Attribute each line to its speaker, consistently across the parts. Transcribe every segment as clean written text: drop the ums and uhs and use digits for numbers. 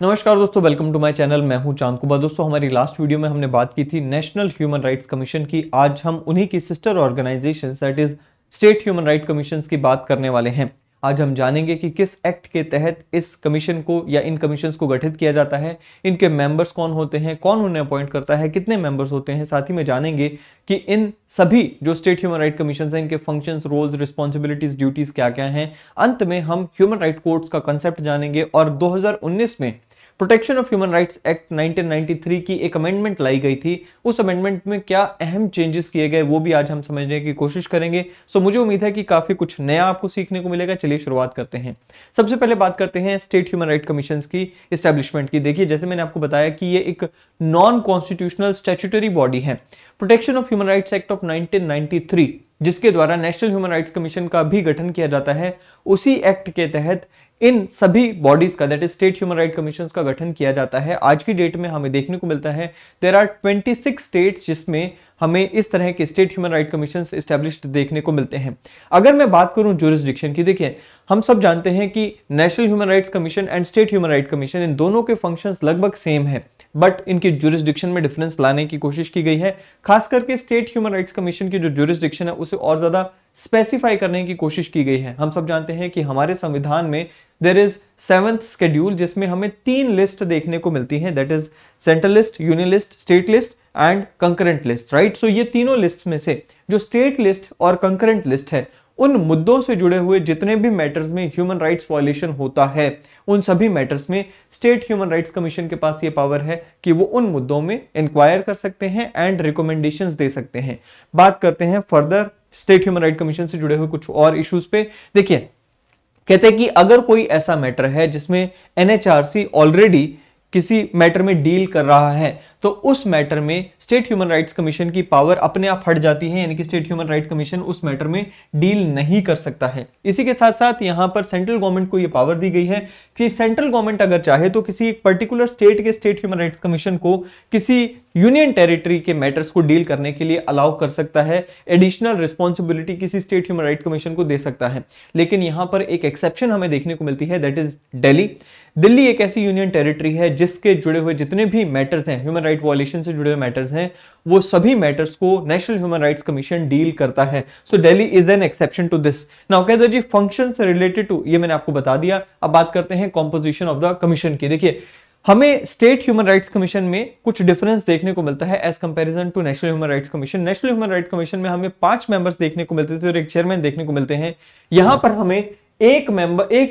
Speaker 1: नमस्कार दोस्तों, welcome to my channel. मैं हूं चांद कुमार। दोस्तों, हमारी लास्ट वीडियो में हमने बात की थी नेशनल ह्यूमन राइट्स कमीशन की। आज हम उन्हीं की sister organization that is state human right commission की बात करने वाले हैं। आज हम जानेंगे कि किस एक्ट के तहत इस कमीशन को या इन कमीशंस को गठित किया जाता है, इनके मेंबर्स कौन होते हैं, कौन उन्हें अपॉइंट करता है, कितने मेंबर्स होते हैं। साथ ही में जानेंगे कि इन सभी जो स्टेट ह्यूमन राइट कमीशन हैं, इनके फंक्शंस, रोल्स, रिस्पॉन्सिबिलिटीज, ड्यूटीज क्या क्या हैं। अंत में हम ह्यूमन राइट कोर्ट्स का कंसेप्ट जानेंगे और 2019 में protection of human rights act 1993 की एक अमेंडमेंट लाई गई थी। उस अमेंडमेंट में क्या अहम चेंजेस किए गए वो भी आज हम समझने की कोशिश करेंगे। मुझे उम्मीद है कि काफी कुछ नया आपको सीखने को मिलेगा। चलिए शुरुआत करते हैं। सबसे पहले बात करते हैं स्टेट ह्यूमन राइट कमीशन की एस्टैब्लिशमेंट की। देखिए, जैसे मैंने आपको बताया कि ये एक नॉन कॉन्स्टिट्यूशनल स्टैट्यूटरी बॉडी है। Protection of human rights act of 1993 जिसके द्वारा नेशनल ह्यूमन राइट्स कमीशन का भी गठन किया जाता है, उसी एक्ट के तहत इन सभी बॉडीज का that is state human right commission का गठन किया जाता है। आज की डेट में हमें देखने को मिलता है देयर आर 26 स्टेट्स जिसमें हमें इस तरह के state human right commission established देखने को मिलते हैं। अगर मैं बात करूं ज्यूरिसडिक्शन की, देखिए हम सब जानते हैं कि national human rights commission and state human right commission इन दोनों के फंक्शंस लगभग सेम है, बट इनकी ज्यूरिसडिक्शन में डिफरेंस लाने की कोशिश की गई है। खास करके स्टेट ह्यूमन राइट्स कमीशन की जो ज्यूरिसडिक्शन है उसे और ज्यादा स्पेसिफाई करने की कोशिश की गई है। हम सब जानते हैं कि हमारे संविधान में देयर इज 7th शेड्यूल जिसमें हमें 3 लिस्ट देखने को मिलती हैं, that is central list, union list, state list and concurrent list, right. So ये तीनों लिस्ट में से जो स्टेट लिस्ट और कंकरेंट लिस्ट है, उन मुद्दों से जुड़े हुए जितने भी मैटर्स में ह्यूमन राइट्स वायलेशन होता है, उन सभी मैटर्स में स्टेट ह्यूमन राइट्स कमीशन के पास ये पावर है कि वो उन मुद्दों में इंक्वायर कर सकते हैं एंड रिकमेंडेशंस दे सकते हैं। बात करते हैं further state human right commission से जुड़े हुए कुछ और इश्यूज पे। देखिए, कहते हैं कि अगर कोई ऐसा मैटर है जिसमें एनएचआरसी ऑलरेडी किसी मैटर में डील कर रहा है, तो उस मैटर में स्टेट ह्यूमन राइट्स कमीशन की पावर अपने आप हट जाती है, यानी कि स्टेट ह्यूमन राइट कमीशन उस मैटर में डील नहीं कर सकता है। इसी के साथ साथ यहां पर सेंट्रल गवर्नमेंट को यह पावर दी गई है कि सेंट्रल गवर्नमेंट अगर चाहे तो किसी एक पर्टिकुलर स्टेट के स्टेट ह्यूमन राइट्स कमीशन को किसी यूनियन टेरिटरी के मैटर्स को डील करने के लिए अलाउ कर सकता है, एडिशनल रिस्पॉन्सिबिलिटी किसी स्टेट ह्यूमन राइट कमीशन को दे सकता है। लेकिन यहां पर एक एक्सेप्शन हमें देखने को मिलती है, दैट इज दिल्ली। दिल्ली एक ऐसी यूनियन टेरिटरी है जिसके जुड़े हुए जितने भी मैटर्स हैं, ह्यूमन राइट वायलेशन से जुड़े हुए मैटर्स हैं, वो सभी मैटर्स को national human rights commission deal करता है। So Delhi is an exception to this. Now कहते हैं जी फंक्शंस रिलेटेड टू, ये मैंने आपको बता दिया। अब बात करते हैं कॉम्पोजिशन ऑफ द कमीशन की। देखिए, हमें स्टेट ह्यूमन राइट्स कमीशन में कुछ डिफरेंस देखने को मिलता है as comparison to national human rights commission. National human rights commission में हमें 5 मेंबर्स देखने को मिलते थे और एक चेयरमैन देखने को मिलते हैं। यहां पर हमें एक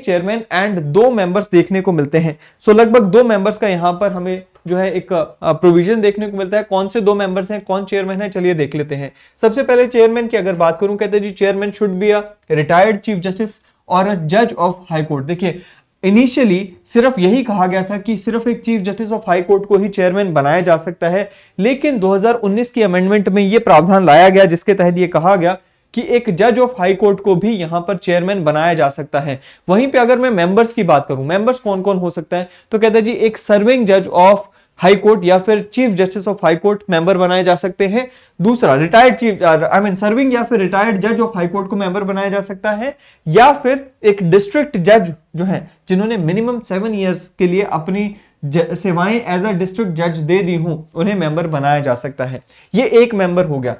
Speaker 1: चेयरमैन एंड 2 मेंबर्स देखने को मिलते हैं। सो लगभग 2 मेंबर्स का यहां पर हमें जो है एक प्रोविजन देखने को मिलता है। कौन से 2 मेंबर्स हैं, कौन चेयरमैन है, चलिए देख लेते हैं। सबसे पहले चेयरमैन की अगर बात करूं, कहते हैं जी chairman should be a retired chief justice और अ जज ऑफ हाई कोर्ट। देखिए, इनिशियली सिर्फ यही कहा गया था कि सिर्फ एक chief justice of high court को ही चेयरमैन बनाया जा सकता है, लेकिन 2019 की अमेंडमेंट में यह प्रावधान लाया गया जिसके तहत यह कहा गया कि एक जज ऑफ हाई कोर्ट को भी यहां पर चेयरमैन बनाया जा सकता है। वहीं पे अगर मैं मेंबर्स की बात करूं, मेंबर्स कौन कौन हो सकता है, तो कहते हैं जी एक सर्विंग जज ऑफ हाई कोर्ट या फिर chief justice of high court member बनाए जा सकते हैं। दूसरा रिटायर्ड सर्विंग या फिर रिटायर्ड जज ऑफ हाई कोर्ट को मेंबर बनाया जा सकता है, या फिर एक डिस्ट्रिक्ट जज जो है जिन्होंने मिनिमम 7 इयर्स के लिए अपनी सेवाएं एज अ डिस्ट्रिक्ट जज दे दी हूं, उन्हें मेंबर बनाया जा सकता है। ये एक मेंबर हो गया।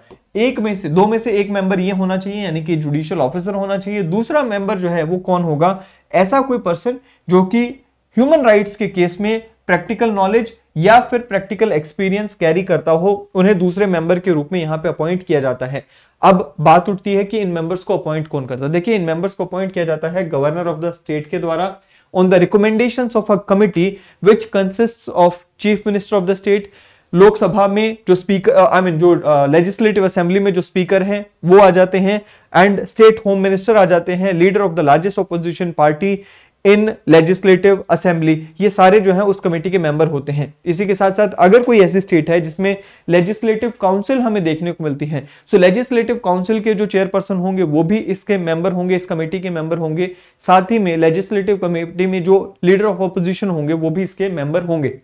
Speaker 1: दो में से एक मेंबर ये होना चाहिए, यानी कि जुडिशियल ऑफिसर होना चाहिए। दूसरा मेंबर जो है वो कौन होगा, ऐसा कोई पर्सन जो कि ह्यूमन राइट्स के केस में प्रैक्टिकल नॉलेज या फिर प्रैक्टिकल एक्सपीरियंस कैरी करता हो, उन्हें दूसरे मेंबर के रूप में यहां पे अपॉइंट किया जाता है। अब बात उठती है कि इन मेंबर्स को अपॉइंट कौन करता है। देखिए, इन मेंबर्स को अपॉइंट किया जाता है गवर्नर ऑफ द स्टेट के द्वारा on the recommendations of a committee which consists of chief minister of the state. Lok Sabha में जो स्पीकर जो लेजिस्लेटिव असेंबली में जो स्पीकर हैं वो आ जाते हैं, एंड स्टेट होम मिनिस्टर आ जाते हैं, leader of the largest opposition party in legislative assembly. ये सारे जो हैं उस कमेटी के मेंबर होते हैं। इसी के साथ साथ अगर कोई ऐसी स्टेट है जिसमें लेजिस्लेटिव काउंसिल हमें देखने को मिलती है, सो लेजिस्लेटिव काउंसिल के जो चेयरपर्सन होंगे वो भी इसके मेंबर होंगे, इस कमेटी के मेंबर होंगे। साथ ही में लेजिस्लेटिव कमेटी में जो लीडर ऑफ ऑपोजिशन होंगे वो भी इसके मेंबर होंगे।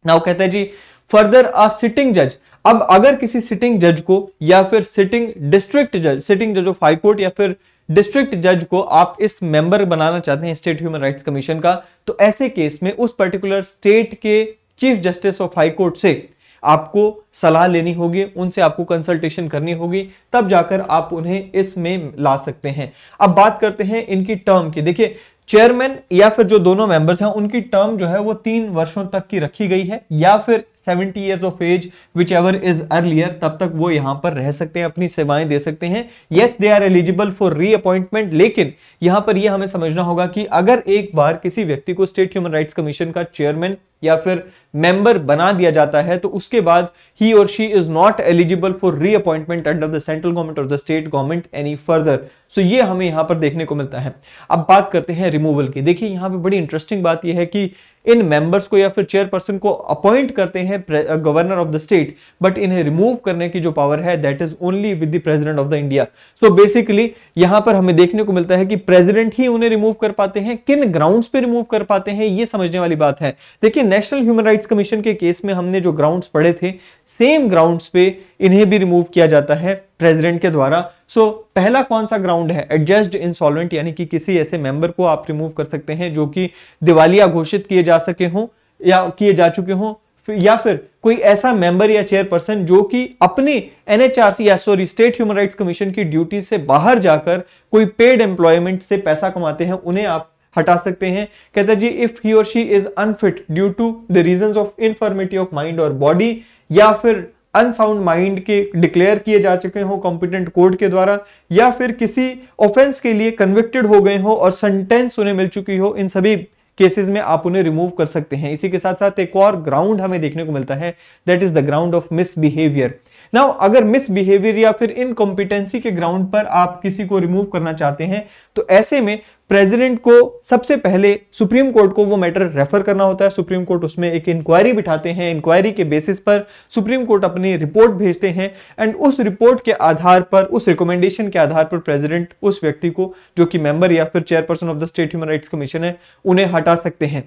Speaker 1: नाउ कहते हैं जी फर्दर अ सिटिंग जज। अब अगर किसी सिटिंग जज को या फिर सिटिंग डिस्ट्रिक्ट जज, सिटिंग जज ऑफ हाई कोर्ट या फिर डिस्ट्रिक्ट जज को आप इस मेंबर बनाना चाहते हैं स्टेट ह्यूमन राइट्स कमीशन का, तो ऐसे केस में उस पर्टिकुलर स्टेट के chief justice of high court से आपको सलाह लेनी होगी, उनसे आपको कंसल्टेशन करनी होगी, तब जाकर आप उन्हें इसमें ला सकते हैं। अब बात करते हैं इनकी टर्म की। देखिए, चेयरमैन या फिर जो दोनों मेंबर्स हैं उनकी टर्म जो है वो 3 वर्षों तक की रखी गई है, या फिर 70 years of age whichever is earlier, तब तक वो यहां पर रह सकते हैं, अपनी सेवाएं दे सकते हैं। Yes, they are eligible for reappointment, लेकिन यहां पर यह हमें समझना होगा कि अगर एक बार किसी व्यक्ति को स्टेट ह्यूमन राइट्स कमीशन का चेयरमैन या फिर मेंबर बना दिया जाता है, तो उसके बाद he or she is not eligible for reappointment under the central government or the state government any further. So ये हमें यहां पर देखने को मिलता है। अब बात करते हैं रिमूवल की। देखिए, यहां पे बड़ी इंटरेस्टिंग बात यह है कि इन मेंबर्स को या फिर चेयरपर्सन को अपॉइंट करते हैं governor of the state, but इन्हें रिमूव करने की जो पावर है that is only with the president of the India. So basically यहां पर हमें देखने को मिलता है कि प्रेसिडेंट ही उन्हें रिमूव कर पाते हैं। किन ग्राउंड्स पे रिमूव कर पाते हैं, ये समझने वाली बात है। देखिए, नेशनल ह्यूमन राइट्स कमीशन के केस में हमने जो ग्राउंड्स पढ़े थे, सेम ग्राउंड्स पे इन्हें भी रिमूव किया जाता है प्रेसिडेंट के द्वारा। सो पहला कौन सा ग्राउंड है? एडजस्ड इंसॉल्वेंट, यानी कि किसी ऐसे मेंबर को आप रिमूव कर सकते हैं जो कि दिवालिया घोषित किए जा सके हों या किए जा चुके हों, या फिर कोई ऐसा मेंबर या चेयरपर्सन जो कि अपने एनएचआरसी या स्टेट ह्यूमन राइट्स कमीशन की ड्यूटी से बाहर जाकर कोई पेड एम्प्लॉयमेंट से पैसा कमाते हैं, उन्हें आप हटा सकते हैं। कहता है जी, if he or she is unfit due to the reasons of infirmity of mind or body, या फिर अनसाउंड माइंड के डिक्लेयर किए जा चुके हो कॉम्पिटेंट कोर्ट के द्वारा, या फिर किसी ऑफेंस के लिए कन्विक्टेड हो गए हो और सेंटेंस उन्हें मिल चुकी हो, इन सभी केसेस में आप उन्हें रिमूव कर सकते हैं। इसी के साथ साथ एक और ग्राउंड हमें देखने को मिलता है, that is the ground of misbehaviour. Now, अगर मिसबिहेवियर या फिर इनकॉम्पिटेंसी के ग्राउंड पर आप किसी को रिमूव करना चाहते हैं, तो ऐसे में प्रेसिडेंट को सबसे पहले सुप्रीम कोर्ट को वो मैटर रेफर करना होता है। सुप्रीम कोर्ट उसमें एक इंक्वायरी बिठाते हैं, इंक्वायरी के बेसिस पर सुप्रीम कोर्ट अपनी रिपोर्ट भेजते हैं, एंड उस रिपोर्ट के आधार पर, उस रिकमेंडेशन के आधार पर प्रेसिडेंट उस व्यक्ति को, जो कि मेंबर या फिर chairperson of the state human rights commission है, उन्हें हटा सकते हैं।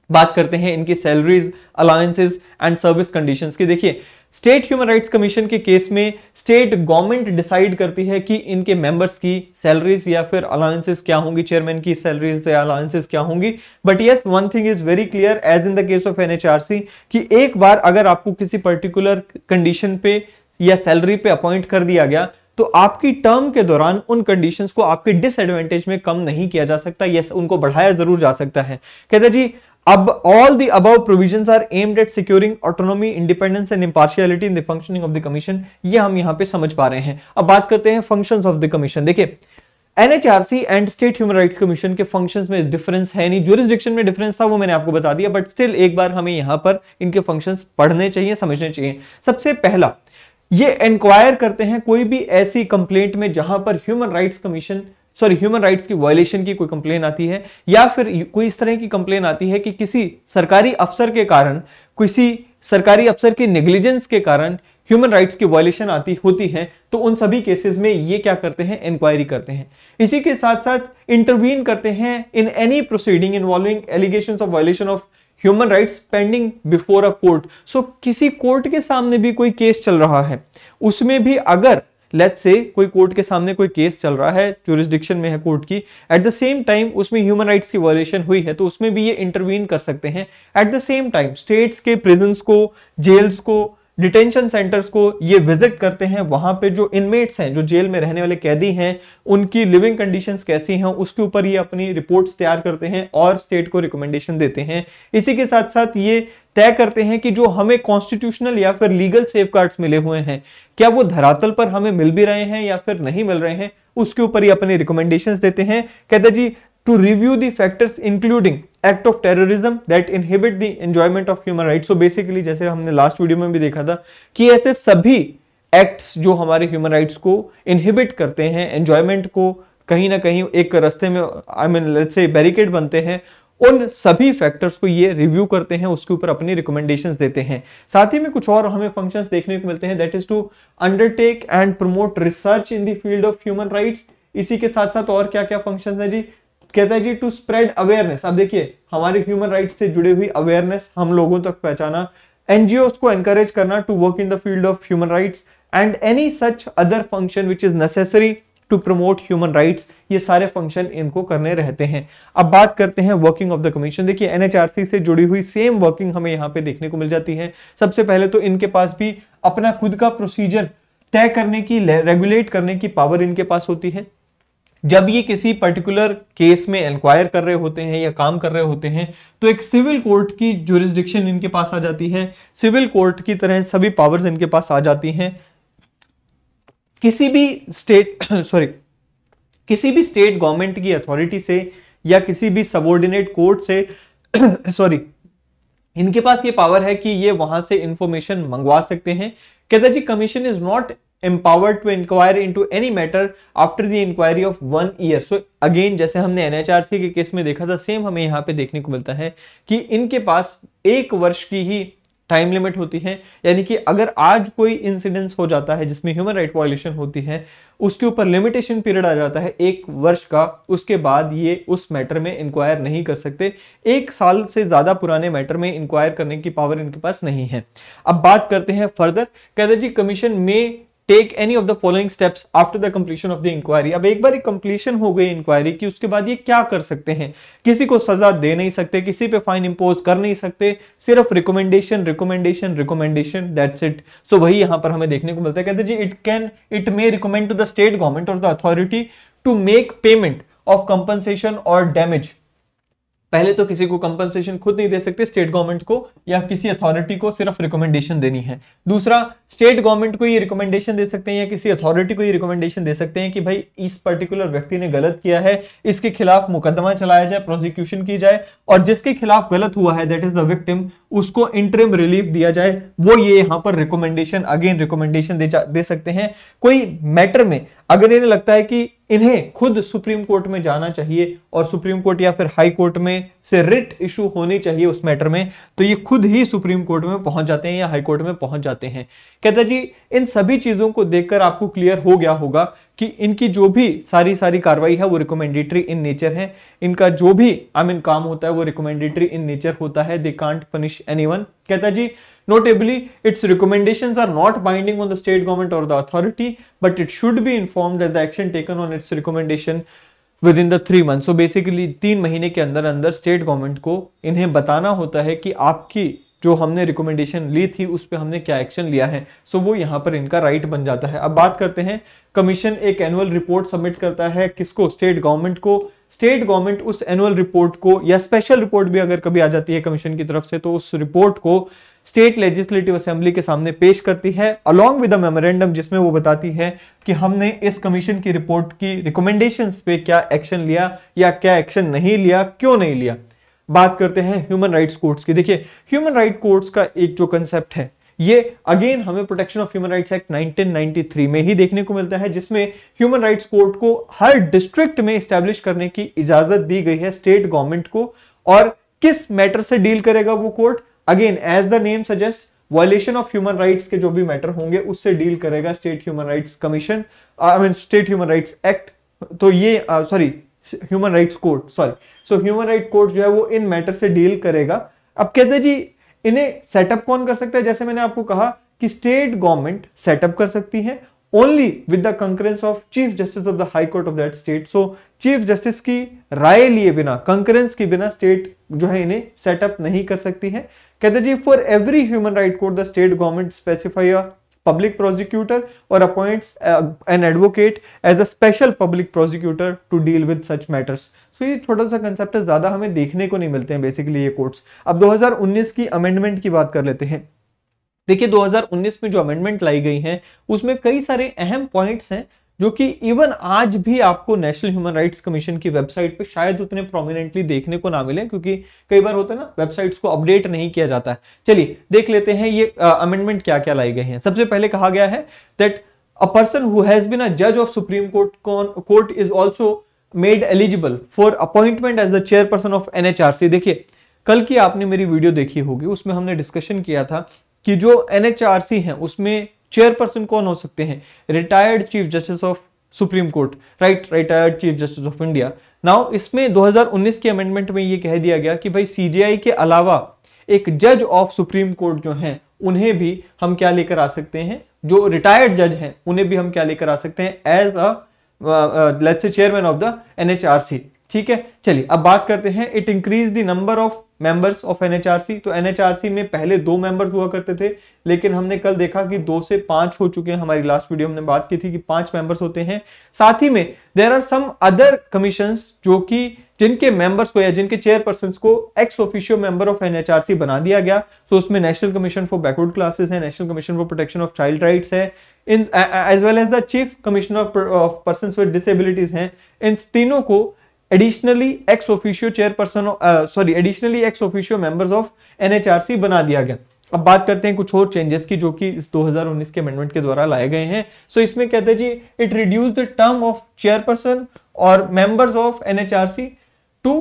Speaker 1: बात करते हैं इनकी salaries, allowances and service conditions की। देखिए, स्टेट ह्यूमन राइट्स कमीशन के केस में स्टेट गवर्नमेंट डिसाइड करती है कि इनके मेंबर्स की सैलरीज या फिर अलाउंसेस क्या होंगी, चेयरमैन की सैलरीज या अलाउंसेस क्या होंगी। But yes, one thing is very clear as in the case of NHRC, कि एक बार अगर आपको किसी पर्टिकुलर कंडीशन पे या सैलरी पे अपॉइंट कर दिया गया, तो आपकी टर्म के दौरान उन कंडीशंस को आपके डिसएडवांटेज में कम नहीं किया जा सकता, यस उनको बढ़ाया जरूर जा सकता है। कहते जी, अब all the above provisions are aimed at securing autonomy, independence and impartiality in the functioning of the commission। ये हम यहां पे समझ पा रहे हैं। अब बात करते हैं functions of the commission। देखिए, NHRC and state human rights commission के फंक्शंस में डिफरेंस है नहीं, ज्यूरिसडिक्शन में डिफरेंस था वो मैंने आपको बता दिया, बट स्टिल एक बार हमें यहां पर इनके फंक्शंस पढ़ने चाहिए, समझने चाहिए। सबसे पहला, ये इंक्वायर करते हैं कोई भी ऐसी कंप्लेंट में जहां पर ह्यूमन राइट्स की वायलेशन की कोई कंप्लेन आती है, या फिर कोई इस तरह की कंप्लेन आती है कि किसी सरकारी अफसर के कारण, किसी सरकारी अफसर के नेग्लिजेंस के कारण ह्यूमन राइट्स की वायलेशन होती है, तो उन सभी केसेस में ये क्या करते हैं, इंक्वायरी करते हैं। इसी के साथ साथ इंटरवीन करते हैं in any proceeding involving allegations of violation of human rights pending before a court. So किसी कोर्ट के सामने भी कोई केस चल रहा है, उसमें भी अगर लेट्स से कोई कोर्ट के सामने कोई केस चल रहा है, ज्यूरिसडिक्शन में है कोर्ट की, एट द सेम टाइम उसमें ह्यूमन राइट्स की वायलेशन हुई है, तो उसमें भी ये इंटरवीन कर सकते हैं। At the same time states के प्रिजन्स को, जेल्स को, डिटेंशन सेंटर्स को ये विजिट करते हैं, वहां पे जो इनमेट्स हैं, जो जेल में रहने वाले कैदी हैं, उनकी लिविंग कंडीशंस कैसी हैं, उसके ऊपर ये अपनी रिपोर्ट्स तैयार करते हैं और स्टेट को रिकमेंडेशन देते हैं। इसी के साथ साथ ये तय करते हैं कि जो हमें कॉन्स्टिट्यूशनल या फिर लीगल सेफगार्ड्स मिले हुए हैं, क्या वो धरातल पर हमें मिल भी रहे हैं या फिर नहीं मिल रहे हैं, उसके ऊपर ये अपनी रिकमेंडेशंस देते हैं। कहते जी, to review the factors including act of terrorism that inhibit the enjoyment of human rights। so basically जैसे हमने लास्ट वीडियो में भी देखा था कि ऐसे सभी एक्ट्स जो हमारे ह्यूमन राइट्स को इनहिबिट करते हैं, एंजॉयमेंट को कहीं ना कहीं एक रास्ते में लेट्स से बैरिकेड बनते हैं, उन सभी फैक्टर्स को ये रिव्यू करते हैं, उसके ऊपर अपनी रिकमेंडेशंस देते हैं। साथ ही में कुछ और हमें फंक्शंस देखने को मिलते हैं, that is to undertake and promote research in the field of human rights. इसी के साथ साथ और क्या क्या फंक्शंस है जी, कहता है जी टू स्प्रेड अवेयरनेस। अब देखिए, हमारे ह्यूमन राइट्स से जुड़ी हुई अवेयरनेस हम लोगों तक पहुंचाना, एनजीओस को एनकरेज करना to work in the field of human rights, and any such other function which is necessary to promote human rights, ये सारे फंक्शन इनको करने रहते हैं। अब बात करते हैं वर्किंग ऑफ द कमीशन। देखिए एनएचआरसी से जुड़ी हुई सेम वर्किंग हमें यहाँ पे देखने को मिल जाती है। सबसे पहले तो इनके पास भी अपना खुद का प्रोसीजर तय करने की, रेगुलेट करने की पावर इनके पास होती है। जब ये किसी पर्टिकुलर केस में इंक्वायर कर रहे होते हैं या काम कर रहे होते हैं तो एक सिविल कोर्ट की ज्यूरिसडिक्शन इनके पास आ जाती है, सिविल कोर्ट की तरह सभी पावर्स इनके पास आ जाती हैं। किसी भी स्टेट गवर्नमेंट की अथॉरिटी से या किसी भी सबऑर्डिनेट कोर्ट से इनके पास ये पावर है कि ये वहां से इंफॉर्मेशन मंगवा सकते हैं। कहता जी commission is not empowered to inquire into any matter after the inquiry of 1 year। So again जैसे हमने एनएचआरसी के केस में देखा था, सेम हमें यहाँ पे देखने को मिलता है कि इनके पास 1 वर्ष की ही टाइम लिमिट होती है। यानी कि अगर आज कोई इंसिडेंस हो जाता है जिसमें ह्यूमन राइट वायलेशन होती है, उसके ऊपर लिमिटेशन पीरियड आ जाता है 1 वर्ष का, उसके बाद ये उस मैटर में इंक्वायर नहीं कर सकते। 1 साल से ज्यादा पुराने मैटर में इंक्वायर करने की पावर इनके पास नहीं है। अब बात करते हैं फर्दर। कहते जी कमीशन में take any of the following steps after the completion of the inquiry. अब एक बार कंप्लीशन हो गई इंक्वायरी की, उसके बाद ये क्या कर सकते हैं? किसी को सजा दे नहीं सकते, किसी पे फाइन इंपोज कर नहीं सकते, सिर्फ recommendation recommendation recommendation, that's it. So वही यहां पर हमें देखने को मिलता है। कहते जी it may recommend to the state government or the authority to make payment of compensation or damage. पहले तो किसी को कंपनसेशन खुद नहीं दे सकते, स्टेट गवर्नमेंट को या किसी अथॉरिटी को सिर्फ रिकमेंडेशन देनी है। दूसरा, स्टेट गवर्नमेंट को ये रिकमेंडेशन दे सकते हैं या किसी अथॉरिटी को ये रिकमेंडेशन दे सकते हैं कि भाई इस पर्टिकुलर व्यक्ति ने गलत किया है, इसके खिलाफ मुकदमा चलाया जाए, प्रोसिक्यूशन की जाए, और जिसके खिलाफ गलत हुआ है दैट इज द विक्टिम, उसको इंटरिम रिलीफ दिया जाए। वो ये यहां पर रिकमेंडेशन, अगेन रिकमेंडेशन दे सकते हैं। कोई मैटर में अगर इन्हें लगता है कि इन्हें खुद सुप्रीम कोर्ट में जाना चाहिए और सुप्रीम कोर्ट या फिर हाई कोर्ट में से रिट इशू होनी चाहिए उस मैटर में, तो ये खुद ही सुप्रीम कोर्ट में पहुंच जाते हैं या हाई कोर्ट में पहुंच जाते हैं। कहता जी इन सभी चीजों को देखकर आपको क्लियर हो गया होगा कि इनकी जो भी सारी कार्रवाई है वो रिकमेंडेटरी इन नेचर है। इनका जो भी काम होता है वो रिकमेंडेटरी इन नेचर होता है। They can't punish anyone. कहता जी notably its recommendations are not binding on the state government or the authority, but it should be informed that the action taken on its recommendation within the 3 months। so basically 3 महीने के अंदर अंदर state government को इन्हें बताना होता है कि आपकी जो हमने रिकमेंडेशन ली थी उस पर हमने क्या एक्शन लिया है। सो वो यहाँ पर इनका राइट बन जाता है। अब बात करते हैं, कमीशन एक एनुअल रिपोर्ट सबमिट करता है किसको? स्टेट गवर्नमेंट को। स्टेट गवर्नमेंट उस एनुअल रिपोर्ट को या स्पेशल रिपोर्ट भी अगर कभी आ जाती है कमीशन की तरफ से, तो उस रिपोर्ट को स्टेट लेजिस्लेटिव असेंबली के सामने पेश करती है अलॉन्ग विद द मेमोरेंडम, जिसमें वो बताती है कि हमने इस कमीशन की रिपोर्ट की रिकमेंडेशंस पे क्या एक्शन लिया या क्या एक्शन नहीं लिया, क्यों नहीं लिया। बात करते हैं ह्यूमन राइट्स कोर्ट्स की। देखिए ह्यूमन राइट कोर्ट्स का एक जो कंसेप्ट है ये अगेन हमें protection of human rights act 1993 में ही देखने को मिलता है, जिसमें ह्यूमन राइट्स कोर्ट को हर डिस्ट्रिक्ट में एस्टैब्लिश करने की इजाजत दी गई है स्टेट गवर्नमेंट को। और किस मैटर से डील करेगा वो court? Again as the name suggest, violation of human rights के जो भी मैटर होंगे उससे डील करेगा state human rights commission, state human rights act. तो ये human rights court, so human right court जो है वो इन मैटर से डील करेगा। अब कहते हैं जी इन्हें सेटअप कौन कर सकता है? जैसे मैंने आपको कहा कि स्टेट गवर्नमेंट सेटअप कर सकती है only with the concurrence of chief justice of the high court of that state. So chief justice की राय लिए बिना, कंकरेंस के बिना स्टेट जो है इन्हें सेटअप नहीं कर सकती है। कहते जी for every human right court the state government specify a public prosecutor or appoints an advocate as a special public prosecutor to deal with such matters। so ये छोटा सा कंसेप्ट है, ज्यादा हमें देखने को नहीं मिलते हैं बेसिकली ये कोर्ट्स। अब 2019 की अमेंडमेंट की बात कर लेते हैं। देखिए 2019 में जो अमेंडमेंट लाई गई है उसमें कई सारे अहम पॉइंट्स हैं जो कि इवन आज भी आपको नेशनल ह्यूमन राइट्स कमीशन की वेबसाइट पे शायद उतने प्रोमिनेंटली देखने को ना मिले, क्योंकि कई बार होता है ना वेबसाइट्स को अपडेट नहीं किया जाता है। चलिए देख लेते हैं ये अमेंडमेंट क्या क्या लाई गई हैं। सबसे पहले कहा गया है that a person who has been a जज of supreme court is also made eligible for appointment as the chairperson of NHRC. देखिए कल की आपने मेरी वीडियो देखी होगी, उसमें हमने डिस्कशन किया था कि जो एनएचआरसी है उसमें चेयरपर्सन कौन हो सकते हैं? Retired chief justice of supreme court, retired chief justice of India. Now इसमें 2019 की अमेंडमेंट में ये कह दिया गया कि भाई सीजेआई के अलावा एक जज ऑफ सुप्रीम कोर्ट जो हैं उन्हें भी हम क्या लेकर आ सकते हैं, जो रिटायर्ड जज हैं उन्हें भी हम क्या लेकर आ सकते हैं as a let's say chairman of the NHRC. ठीक है, चलिए अब बात करते हैं। It increase the number of members of NHRC. तो एनएचआरसी में पहले 2 मेंबर्स हुआ करते थे, लेकिन हमने कल देखा कि 2 से 5 हो चुके हैं। हमारी लास्ट वीडियो हमने बात की थी कि 5 मेंबर्स होते हैं। साथ ही में there are some other commissions जो कि जिनके मेंबर्स को या जिनके चेयरपर्सन को ex officio member of NHRC बना दिया गया। तो उसमें national commission for backward classes है, national commission for protection of child rights है, in as well as the chief commissioner of persons with disabilities हैं। इन तीनों को additionally ex officio chairperson additionally ex officio members of NHRC बना दिया गया। अब बात करते हैं कुछ और चेंजेस की जो कि इस 2019 के अमेंडमेंट के द्वारा लाए गए हैं। सो इसमें कहते हैं जी, it reduce the term of chairperson और members of NHRC to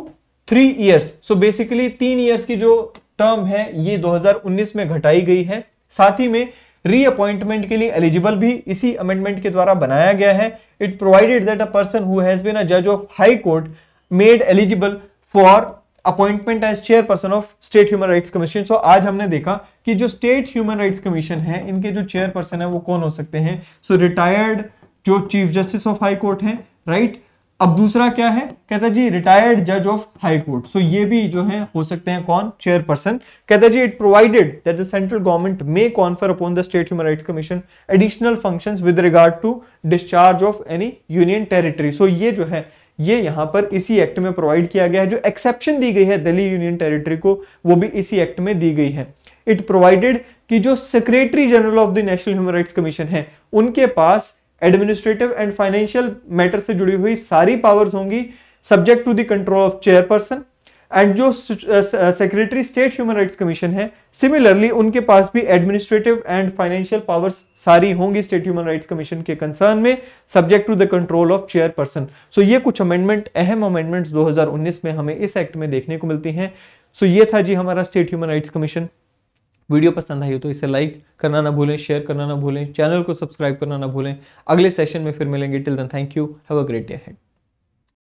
Speaker 1: 3 years. So basically 3 years की जो टर्म है ये 2019 में घटाई गई है। साथ ही में रीअपॉइंटमेंट के लिए एलिजिबल भी इसी अमेंडमेंट के द्वारा बनाया गया है। It provided that a person who has been a जज of high court made eligible for appointment as chairperson of state human rights commission. So आज हमने देखा कि जो स्टेट ह्यूमन राइट्स कमीशन है इनके जो चेयरपर्सन है वो कौन हो सकते हैं। सो रिटायर्ड जो chief justice of high court है, राइट। अब दूसरा क्या है, कहता है जी रिटायर्ड जज ऑफ हाई कोर्ट। सो ये भी जो है हो सकते हैं कौन, चेयरपर्सन। कहता है जी, it provided that the central government may confer upon the state human rights commission additional functions with regard to discharge of any union territory. So ये जो है ये यहां पर इसी एक्ट में प्रोवाइड किया गया है। जो एक्सेप्शन दी गई है दिल्ली यूनियन टेरिटरी को, वो भी इसी एक्ट में दी गई है। इट प्रोवाइडेड कि जो secretary general of the national human rights commission है उनके पास एडमिनिस्ट्रेटिव एंड फाइनेंशियल मैटर से जुड़ी हुई सारी पावर्स होंगी, subject to the control of chairperson. And जो secretary state human rights commission है, सिमिलरली उनके पास भी एडमिनिस्ट्रेटिव एंड फाइनेंशियल पावर्स सारी होंगी स्टेट ह्यूमन राइट्स कमीशन के कंसर्न में, subject to the control of chairperson. So ये कुछ अमेंडमेंट, अहम अमेंडमेंट्स 2019 में हमें इस एक्ट में देखने को मिलती हैं। सो ये था जी हमारा state human rights commission. Video पसंद आई हो तो इसे लाइक करना ना भूलें, शेयर करना ना भूलें, चैनल को सब्सक्राइब करना ना भूलें। अगले सेशन में फिर मिलेंगे। Till then thank you, have a great day ahead.